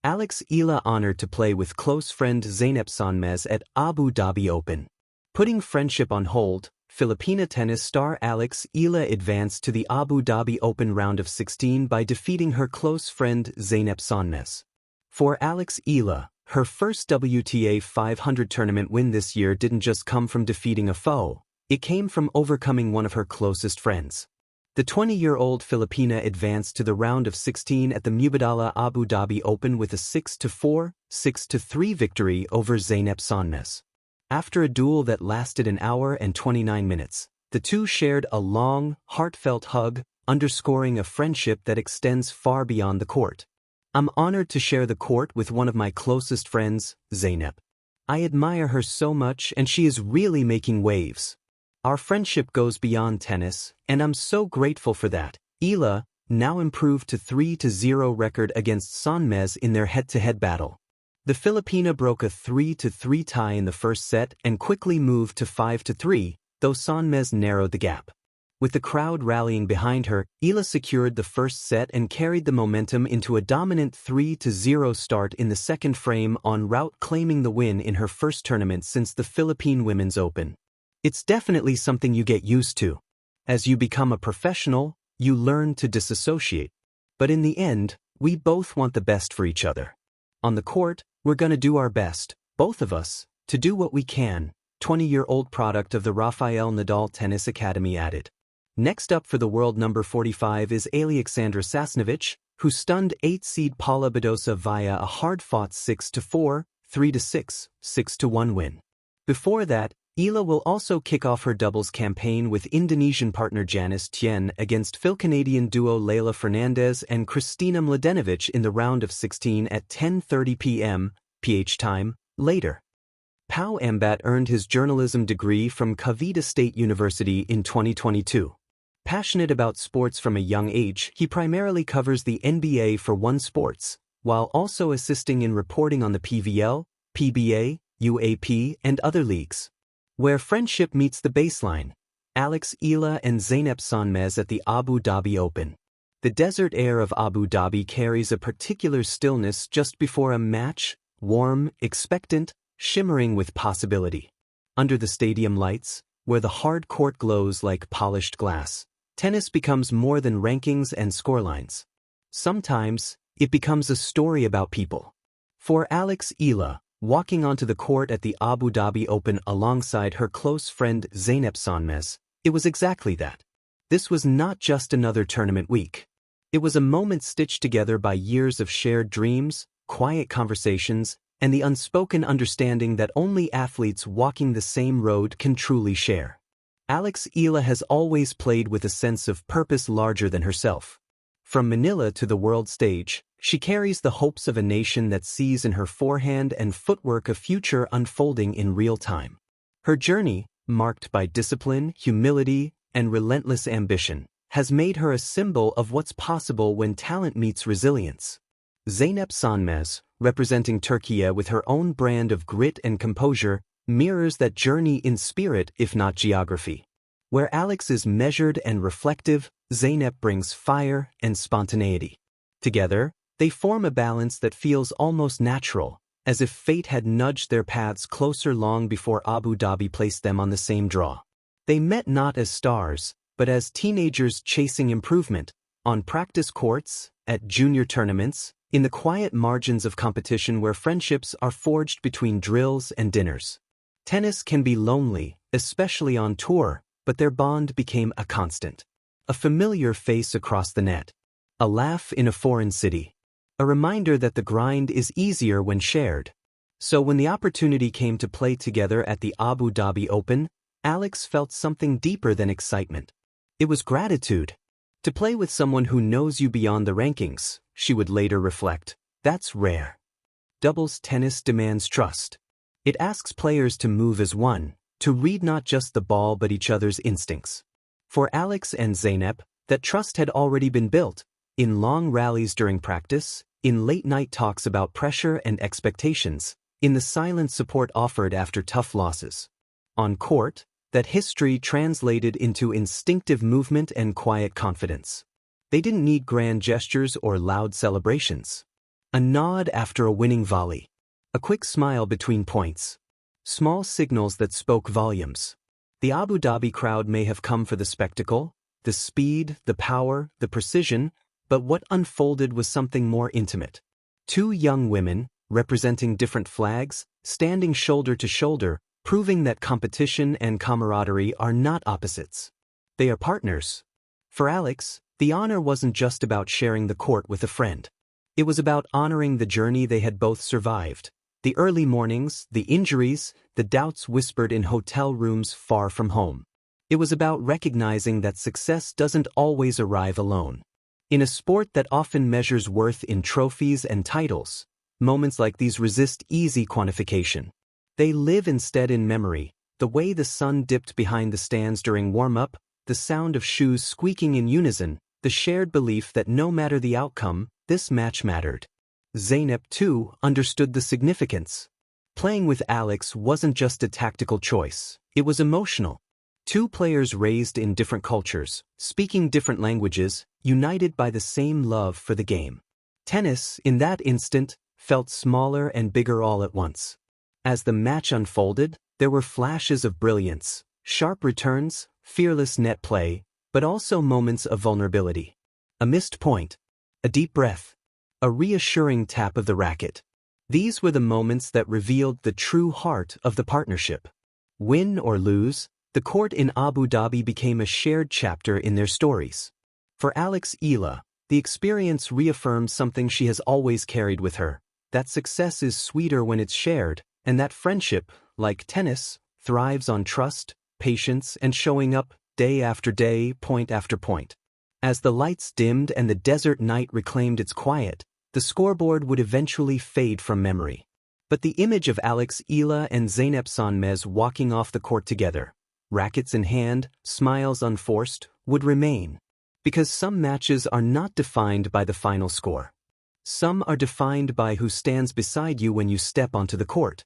Eala honored to play with close friend Zeynep Sönmez at Abu Dhabi Open. Putting friendship on hold, Filipina tennis star Eala advanced to the Abu Dhabi Open round of 16 by defeating her close friend Zeynep Sönmez. For Eala, her first WTA 500 tournament win this year didn't just come from defeating a foe, it came from overcoming one of her closest friends. The 20-year-old Filipina advanced to the round of 16 at the Mubadala Abu Dhabi Open with a 6-4, 6-3 victory over Zeynep Sönmez. After a duel that lasted an hour and 29 minutes, the two shared a long, heartfelt hug, underscoring a friendship that extends far beyond the court. "I'm honored to share the court with one of my closest friends, Zeynep. I admire her so much and she is really making waves. Our friendship goes beyond tennis, and I'm so grateful for that." Eala now improved to 3-0 record against Sönmez in their head-to-head battle. The Filipina broke a 3-3 tie in the first set and quickly moved to 5-3, though Sönmez narrowed the gap. With the crowd rallying behind her, Eala secured the first set and carried the momentum into a dominant 3-0 start in the second frame, en route claiming the win in her first tournament since the Philippine Women's Open. It's definitely something you get used to. As you become a professional, you learn to disassociate. But in the end, we both want the best for each other. On the court, we're gonna do our best, both of us, to do what we can, 20-year-old product of the Rafael Nadal Tennis Academy added. Next up for the world number 45 is Alexandra Sasnovich, who stunned 8-seed Paula Badosa via a hard-fought 6-4, 3-6, 6-1 win. Before that, Eala will also kick off her doubles campaign with Indonesian partner Janice Tien against Phil-Canadian duo Leylah Fernandez and Kristina Mladenovic in the round of 16 at 10:30 p.m. PH time, later. Pau Ambat earned his journalism degree from Cavite State University in 2022. Passionate about sports from a young age, he primarily covers the NBA for One Sports, while also assisting in reporting on the PVL, PBA, UAP, and other leagues. Where friendship meets the baseline, Eala and Zeynep Sönmez at the Abu Dhabi Open. The desert air of Abu Dhabi carries a particular stillness just before a match, warm, expectant, shimmering with possibility. Under the stadium lights, where the hard court glows like polished glass, tennis becomes more than rankings and scorelines. Sometimes, it becomes a story about people. For Eala, walking onto the court at the Abu Dhabi Open alongside her close friend Zeynep Sönmez, it was exactly that. This was not just another tournament week. It was a moment stitched together by years of shared dreams, quiet conversations, and the unspoken understanding that only athletes walking the same road can truly share. Eala has always played with a sense of purpose larger than herself. From Manila to the world stage, she carries the hopes of a nation that sees in her forehand and footwork a future unfolding in real time. Her journey, marked by discipline, humility, and relentless ambition, has made her a symbol of what's possible when talent meets resilience. Zeynep Sönmez, representing Turkey with her own brand of grit and composure, mirrors that journey in spirit if not geography. Where Alex is measured and reflective, Zeynep brings fire and spontaneity. Together, they form a balance that feels almost natural, as if fate had nudged their paths closer long before Abu Dhabi placed them on the same draw. They met not as stars, but as teenagers chasing improvement, on practice courts, at junior tournaments, in the quiet margins of competition where friendships are forged between drills and dinners. Tennis can be lonely, especially on tour, but their bond became a constant. A familiar face across the net. A laugh in a foreign city. A reminder that the grind is easier when shared. So when the opportunity came to play together at the Abu Dhabi Open, Alex felt something deeper than excitement. It was gratitude. To play with someone who knows you beyond the rankings, she would later reflect, that's rare. Doubles tennis demands trust. It asks players to move as one, to read not just the ball but each other's instincts. For Alex and Zeynep, that trust had already been built. In long rallies during practice, in late-night talks about pressure and expectations, in the silent support offered after tough losses. On court, that history translated into instinctive movement and quiet confidence. They didn't need grand gestures or loud celebrations. A nod after a winning volley. A quick smile between points. Small signals that spoke volumes. The Abu Dhabi crowd may have come for the spectacle, the speed, the power, the precision, but what unfolded was something more intimate. Two young women, representing different flags, standing shoulder to shoulder, proving that competition and camaraderie are not opposites. They are partners. For Alex, the honor wasn't just about sharing the court with a friend. It was about honoring the journey they had both survived. The early mornings, the injuries, the doubts whispered in hotel rooms far from home. It was about recognizing that success doesn't always arrive alone. In a sport that often measures worth in trophies and titles, moments like these resist easy quantification. They live instead in memory, the way the sun dipped behind the stands during warm-up, the sound of shoes squeaking in unison, the shared belief that no matter the outcome, this match mattered. Zeynep, too, understood the significance. Playing with Alex wasn't just a tactical choice, it was emotional. Two players raised in different cultures, speaking different languages, united by the same love for the game. Tennis, in that instant, felt smaller and bigger all at once. As the match unfolded, there were flashes of brilliance, sharp returns, fearless net play, but also moments of vulnerability. A missed point, a deep breath, a reassuring tap of the racket. These were the moments that revealed the true heart of the partnership. Win or lose, the court in Abu Dhabi became a shared chapter in their stories. For Alex Eala, the experience reaffirmed something she has always carried with her, that success is sweeter when it's shared, and that friendship, like tennis, thrives on trust, patience, and showing up day after day, point after point. As the lights dimmed and the desert night reclaimed its quiet, the scoreboard would eventually fade from memory. But the image of Alex Eala and Zeynep Sönmez walking off the court together, rackets in hand, smiles unforced, would remain. Because some matches are not defined by the final score. Some are defined by who stands beside you when you step onto the court.